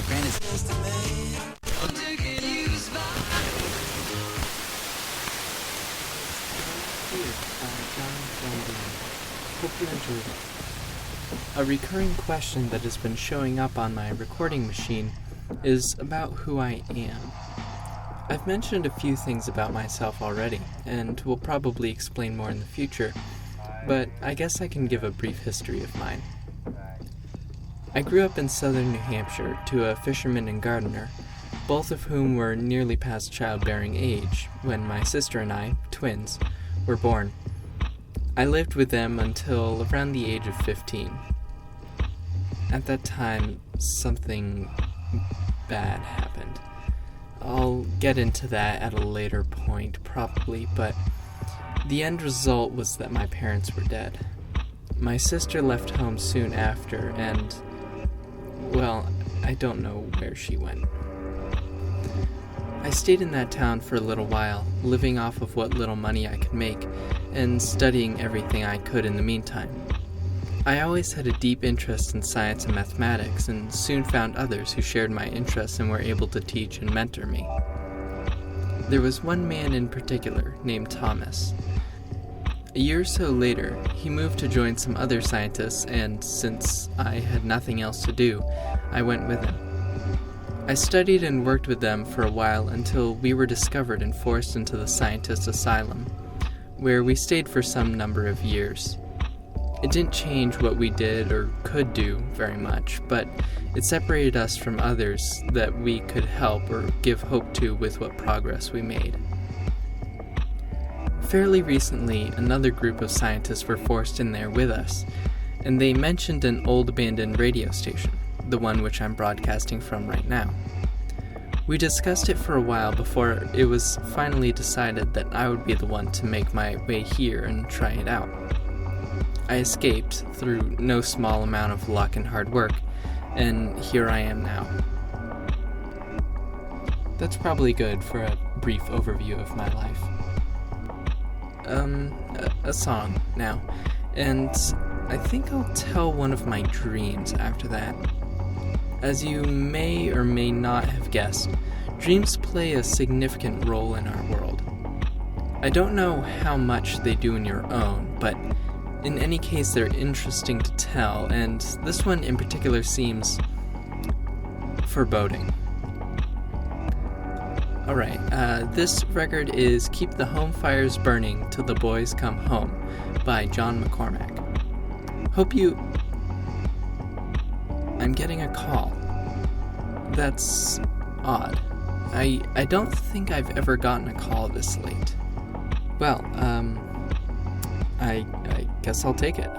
our brain is... Hope you enjoyed it. A recurring question that has been showing up on my recording machine is about who I am. I've mentioned a few things about myself already, and will probably explain more in the future, but I guess I can give a brief history of mine. I grew up in southern New Hampshire to a fisherman and gardener, both of whom were nearly past childbearing age when my sister and I, twins, were born. I lived with them until around the age of 15. At that time, something bad happened. I'll get into that at a later point, probably, but the end result was that my parents were dead. My sister left home soon after, and, well, I don't know where she went. I stayed in that town for a little while, living off of what little money I could make, and studying everything I could in the meantime. I always had a deep interest in science and mathematics, and soon found others who shared my interests and were able to teach and mentor me. There was one man in particular, named Thomas. A year or so later, he moved to join some other scientists, and since I had nothing else to do, I went with him. I studied and worked with them for a while until we were discovered and forced into the scientist asylum, where we stayed for some number of years. It didn't change what we did or could do very much, but it separated us from others that we could help or give hope to with what progress we made. Fairly recently, another group of scientists were forced in there with us, and they mentioned an old abandoned radio station, the one which I'm broadcasting from right now. We discussed it for a while before it was finally decided that I would be the one to make my way here and try it out. I escaped through no small amount of luck and hard work, and here I am now. That's probably good for a brief overview of my life. A song now, and I think I'll tell one of my dreams after that. As you may or may not have guessed, dreams play a significant role in our world. I don't know how much they do in your own, but in any case they're interesting to tell, and this one in particular seems foreboding. Alright, this record is Keep the Home Fires Burning Till the Boys Come Home by John McCormack. I'm getting a call. That's odd. I don't think I've ever gotten a call this late. Well, I guess I'll take it.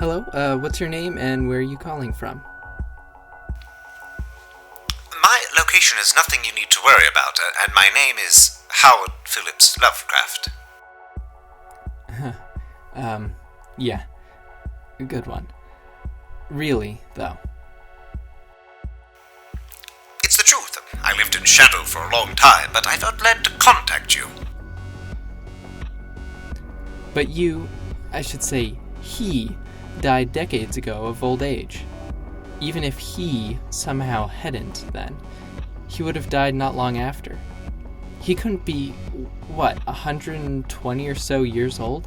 Hello, what's your name and where are you calling from? My location is nothing you need to worry about, and my name is Howard Phillips Lovecraft. Yeah. Good one. Really, though. It's the truth. I lived in shadow for a long time, but I felt led to contact you. But I should say he, died decades ago of old age. Even if he somehow hadn't then, he would have died not long after. He couldn't be, 120 or so years old?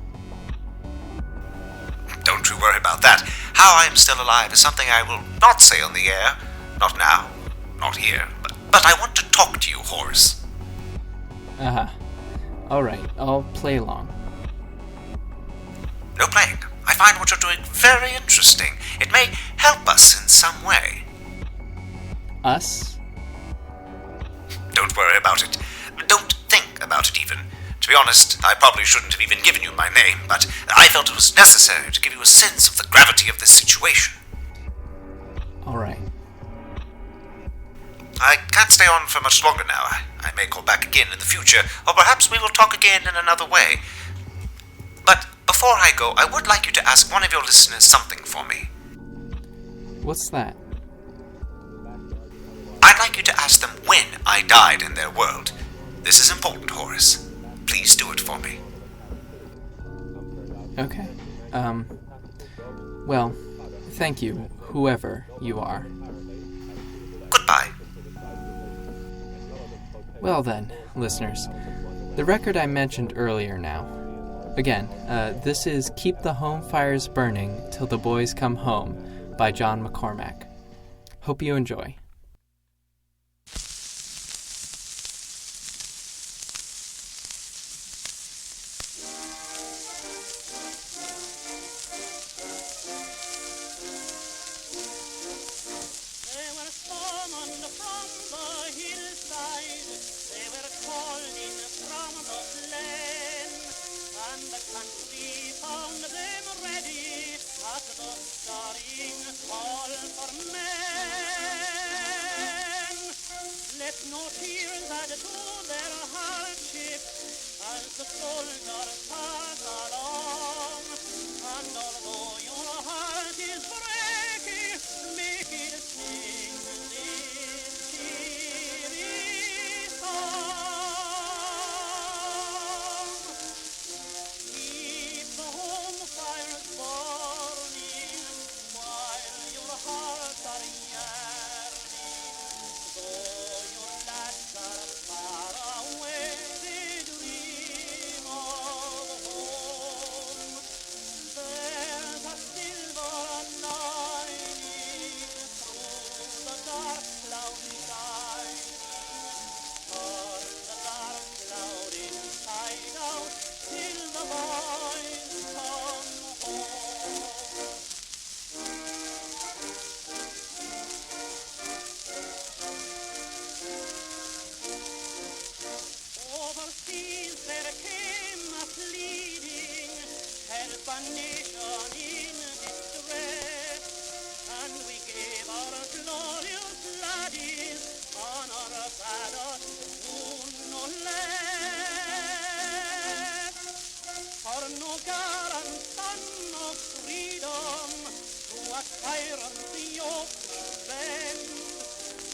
Don't you worry about that. How I am still alive is something I will not say on the air. Not now. Not here. But I want to talk to you, Horace. Alright, I'll play along. No playing. I find what you're doing very interesting. It may help us in some way. Us? Don't worry about it. Don't think about it even. To be honest, I probably shouldn't have even given you my name, but I felt it was necessary to give you a sense of the gravity of this situation. Alright. I can't stay on for much longer now. I may call back again in the future, or perhaps we will talk again in another way. But before I go, I would like you to ask one of your listeners something for me. What's that? I'd like you to ask them when I died in their world. This is important, Horace. Please do it for me. Okay. Well, thank you, whoever you are. Well then, listeners, the record I mentioned earlier now. Again, this is Keep the Home Fires Burning Till the Boys Come Home by John McCormack. Hope you enjoy. No tears add to their hardship as the soldiers pass along. And although your heart is breaking, make it sing this cheery song. Keep the home fires burning while your hearts are yearning. Though your lads are far away, they dream of home. There's a silver lining through the dark cloudy shining. Turn the dark cloud inside out till the boys come home. Overseas there came a pleading, help a nation in distress, and we gave our glorious laddies on our ballot soon no less. For no garant son of freedom to a tyrant's yoke bend,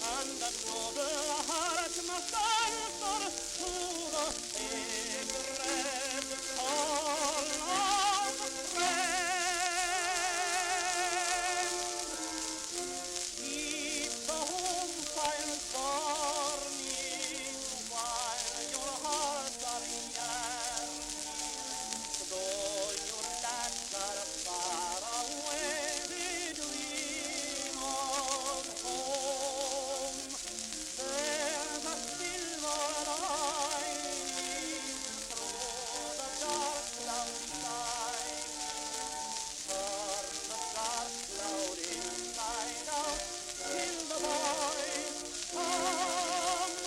and a noble heart must answer to the sacred call of friend. Keep the home fires burning while your hearts are yearning. Though your lads are far away, they dream of home. There's a silver lining through the dark cloudy shining. Turn the dark cloud inside out till the boys come home.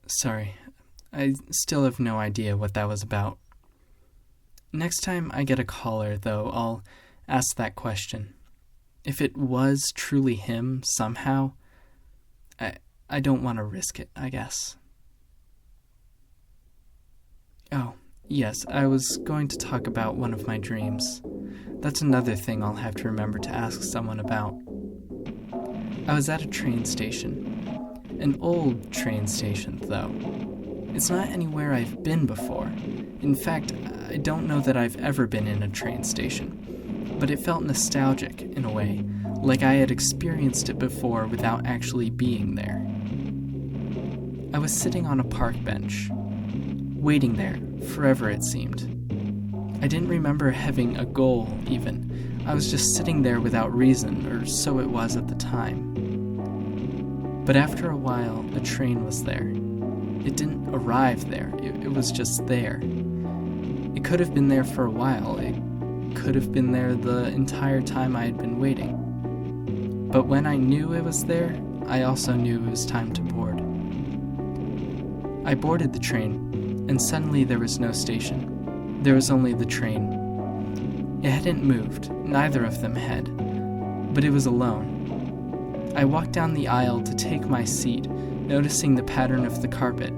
Sorry, I still have no idea what that was about. Next time I get a caller, though, I'll ask that question. If it was truly him, somehow, I don't want to risk it, I guess. Oh, yes, I was going to talk about one of my dreams. That's another thing I'll have to remember to ask someone about. I was at a train station. An old train station, though. It's not anywhere I've been before. In fact, I don't know that I've ever been in a train station. But it felt nostalgic, in a way, like I had experienced it before without actually being there. I was sitting on a park bench, waiting there, forever it seemed. I didn't remember having a goal, even. I was just sitting there without reason, or so it was at the time. But after a while, the train was there. It didn't arrive there, it was just there. It could have been there for a while, it could have been there the entire time I had been waiting. But when I knew it was there, I also knew it was time to board. I boarded the train, and suddenly there was no station. There was only the train. It hadn't moved, neither of them had, but it was alone. I walked down the aisle to take my seat, noticing the pattern of the carpet.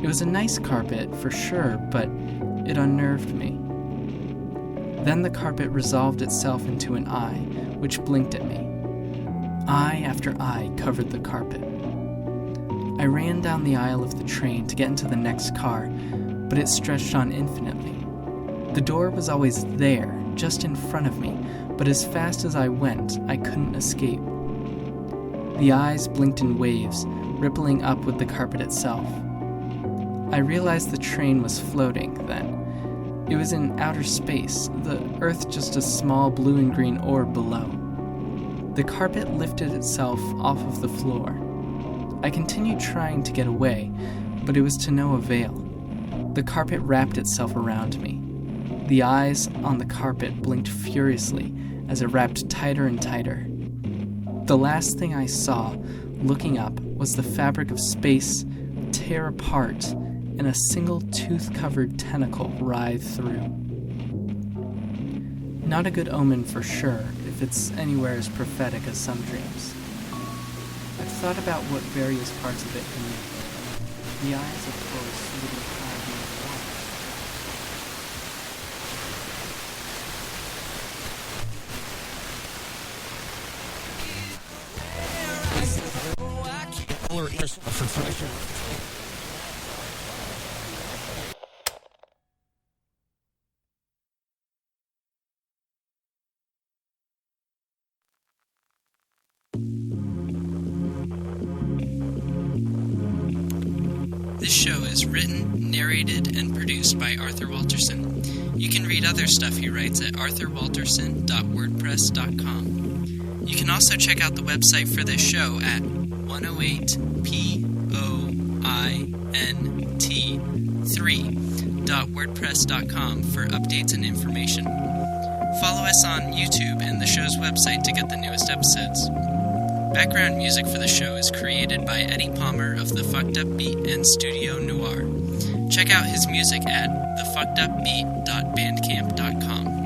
It was a nice carpet, for sure, but it unnerved me. Then the carpet resolved itself into an eye, which blinked at me. Eye after eye covered the carpet. I ran down the aisle of the train to get into the next car, but it stretched on infinitely. The door was always there, just in front of me, but as fast as I went, I couldn't escape. The eyes blinked in waves, rippling up with the carpet itself. I realized the train was floating then. It was in outer space, the Earth just a small blue and green orb below. The carpet lifted itself off of the floor. I continued trying to get away, but it was to no avail. The carpet wrapped itself around me. The eyes on the carpet blinked furiously as it wrapped tighter and tighter. The last thing I saw, looking up, was the fabric of space tear apart and a single tooth-covered tentacle writhe through. Not a good omen for sure, if it's anywhere as prophetic as some dreams. I've thought about what various parts of it can mean. The eyes, of course, wouldn't hide me at all. This show is written, narrated, and produced by Arthur Walterson. You can read other stuff he writes at arthurwalterson.wordpress.com. You can also check out the website for this show at 108point3.wordpress.com for updates and information. Follow us on YouTube and the show's website to get the newest episodes. Background music for the show is created by Eddie Palmer of The Fucked Up Beat and Studio Noir. Check out his music at thefuckedupbeat.bandcamp.com.